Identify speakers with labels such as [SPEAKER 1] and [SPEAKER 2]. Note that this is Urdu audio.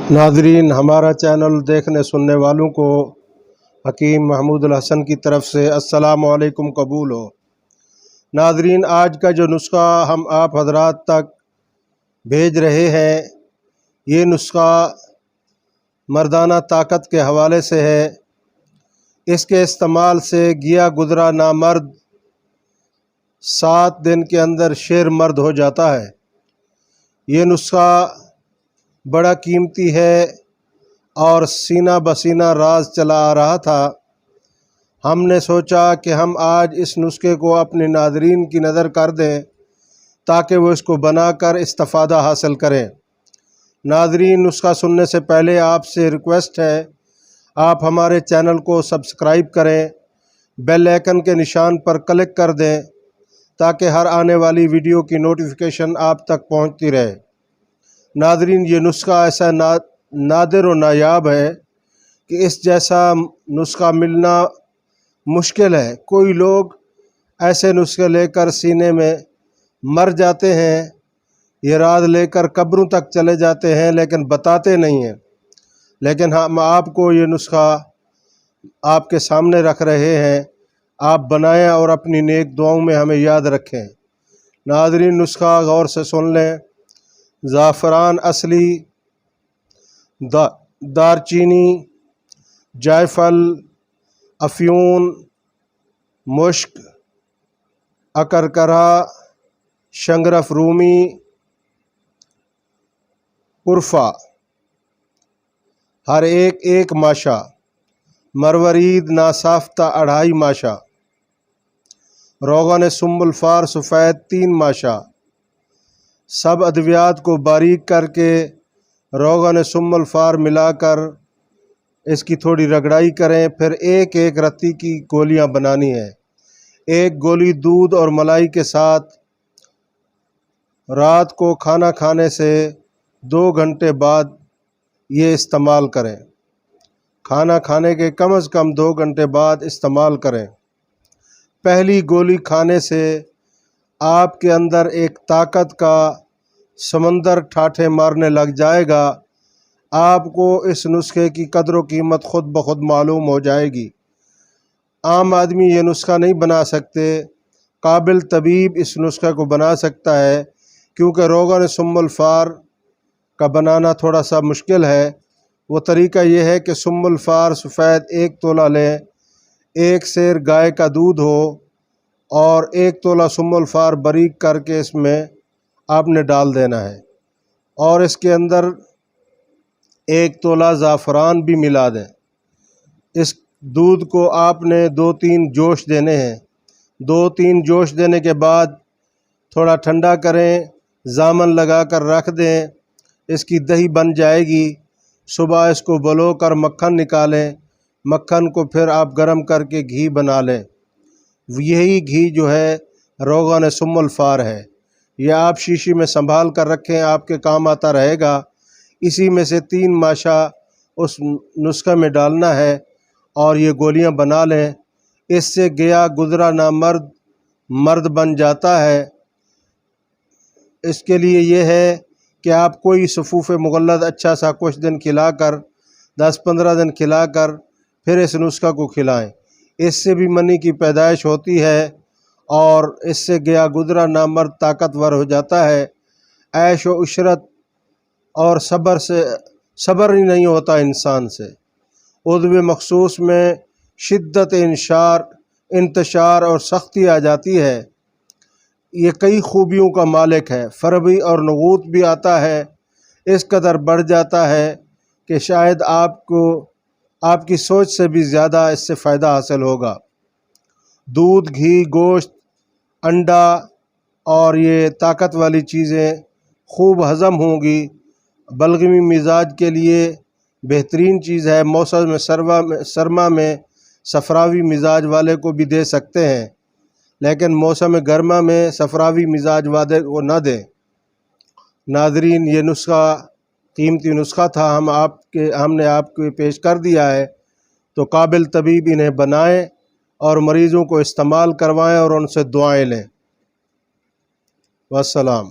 [SPEAKER 1] ناظرین، ہمارا چینل دیکھنے سننے والوں کو حکیم محمود الحسن کی طرف سے السلام علیکم قبول ہو۔ ناظرین، آج کا جو نسخہ ہم آپ حضرات تک بھیج رہے ہیں، یہ نسخہ مردانہ طاقت کے حوالے سے ہے۔ اس کے استعمال سے گیا گزرا نامرد 7 دن کے اندر شیر مرد ہو جاتا ہے۔ یہ نسخہ بڑا قیمتی ہے اور سینہ بسینہ راز چلا آ رہا تھا۔ ہم نے سوچا کہ ہم آج اس نسخے کو اپنے ناظرین کی نظر کر دیں تاکہ وہ اس کو بنا کر استفادہ حاصل کریں۔ ناظرین، نسخہ سننے سے پہلے آپ سے ریکویسٹ ہے، آپ ہمارے چینل کو سبسکرائب کریں، بیل آئیکن کے نشان پر کلک کر دیں تاکہ ہر آنے والی ویڈیو کی نوٹیفیکیشن آپ تک پہنچتی رہے۔ ناظرین، یہ نسخہ ایسا نادر و نایاب ہے کہ اس جیسا نسخہ ملنا مشکل ہے۔ کوئی لوگ ایسے نسخے لے کر سینے میں مر جاتے ہیں، یہ راز لے کر قبروں تک چلے جاتے ہیں لیکن بتاتے نہیں ہیں۔ لیکن ہم آپ کو یہ نسخہ آپ کے سامنے رکھ رہے ہیں، آپ بنائیں اور اپنی نیک دعاؤں میں ہمیں یاد رکھیں۔ ناظرین، نسخہ غور سے سن لیں۔ زعفران اصلی، دار چینی، جائفل، افیون، مشک، اکرکرا، شنگرف رومی، قرفہ، ہر ایک ماشا، مروارید ناسافتہ 2.5 ماشا، روغن سنبل فار سفید 3 ماشا۔ سب ادویات کو باریک کر کے روغن سنبل فار ملا کر اس کی تھوڑی رگڑائی کریں، پھر ایک رتی کی گولیاں بنانی ہیں۔ 1 گولی دودھ اور ملائی کے ساتھ رات کو کھانا کھانے سے 2 گھنٹے بعد یہ استعمال کریں۔ کھانا کھانے کے کم از کم 2 گھنٹے بعد استعمال کریں۔ پہلی گولی کھانے سے آپ کے اندر ایک طاقت کا سمندر ٹھاٹھے مارنے لگ جائے گا۔ آپ کو اس نسخے کی قدر و قیمت خود بخود معلوم ہو جائے گی۔ عام آدمی یہ نسخہ نہیں بنا سکتے، قابل طبیب اس نسخے کو بنا سکتا ہے، کیونکہ روغن سنبل فار کا بنانا تھوڑا سا مشکل ہے۔ وہ طریقہ یہ ہے کہ سنبل فار سفید 1 تولہ لیں، 1 سیر گائے کا دودھ ہو اور 1 تولہ سنبل فار باریک کر کے اس میں آپ نے ڈال دینا ہے، اور اس کے اندر 1 تولہ زعفران بھی ملا دیں۔ اس دودھ کو آپ نے 2-3 جوش دینے ہیں۔ 2-3 جوش دینے کے بعد تھوڑا ٹھنڈا کریں، زامن لگا کر رکھ دیں۔ اس کی دہی بن جائے گی۔ صبح اس کو بلو کر مکھن نکالیں۔ مکھن کو پھر آپ گرم کر کے گھی بنا لیں۔ یہی گھی جو ہے روغن سنبل فار ہے۔ یہ آپ شیشی میں سنبھال کر رکھیں، آپ کے کام آتا رہے گا۔ اسی میں سے 3 ماشا اس نسخے میں ڈالنا ہے اور یہ گولیاں بنا لیں۔ اس سے گیا گزرا نامرد مرد بن جاتا ہے۔ اس کے لیے یہ ہے کہ آپ کوئی صفوف مغلظ اچھا سا کچھ دن کھلا کر 10-15 دن کھلا کر پھر اس نسخہ کو کھلائیں۔ اس سے بھی منی کی پیدائش ہوتی ہے اور اس سے گیا گزرا نامرد طاقتور ہو جاتا ہے۔ عیش و عشرت اور صبر ہی نہیں ہوتا انسان سے۔ عضو مخصوص میں شدت انتشار اور سختی آ جاتی ہے۔ یہ کئی خوبیوں کا مالک ہے، فربی اور نغوت بھی آتا ہے۔ اس قدر بڑھ جاتا ہے کہ شاید آپ کی سوچ سے بھی زیادہ اس سے فائدہ حاصل ہوگا۔ دودھ، گھی، گوشت، انڈا اور یہ طاقت والی چیزیں خوب ہضم ہوں گی۔ بلغمی مزاج کے لیے بہترین چیز ہے۔ موسم سرما میں صفراوی مزاج والے کو بھی دے سکتے ہیں، لیکن موسم گرما میں صفراوی مزاج والے کو نہ دیں۔ ناظرین، یہ نسخہ قیمتی نسخہ تھا، ہم نے آپ کو پیش کر دیا ہے، تو قابل طبیب انہیں بنائیں اور مریضوں کو استعمال کروائیں اور ان سے دعائیں لیں۔ والسلام۔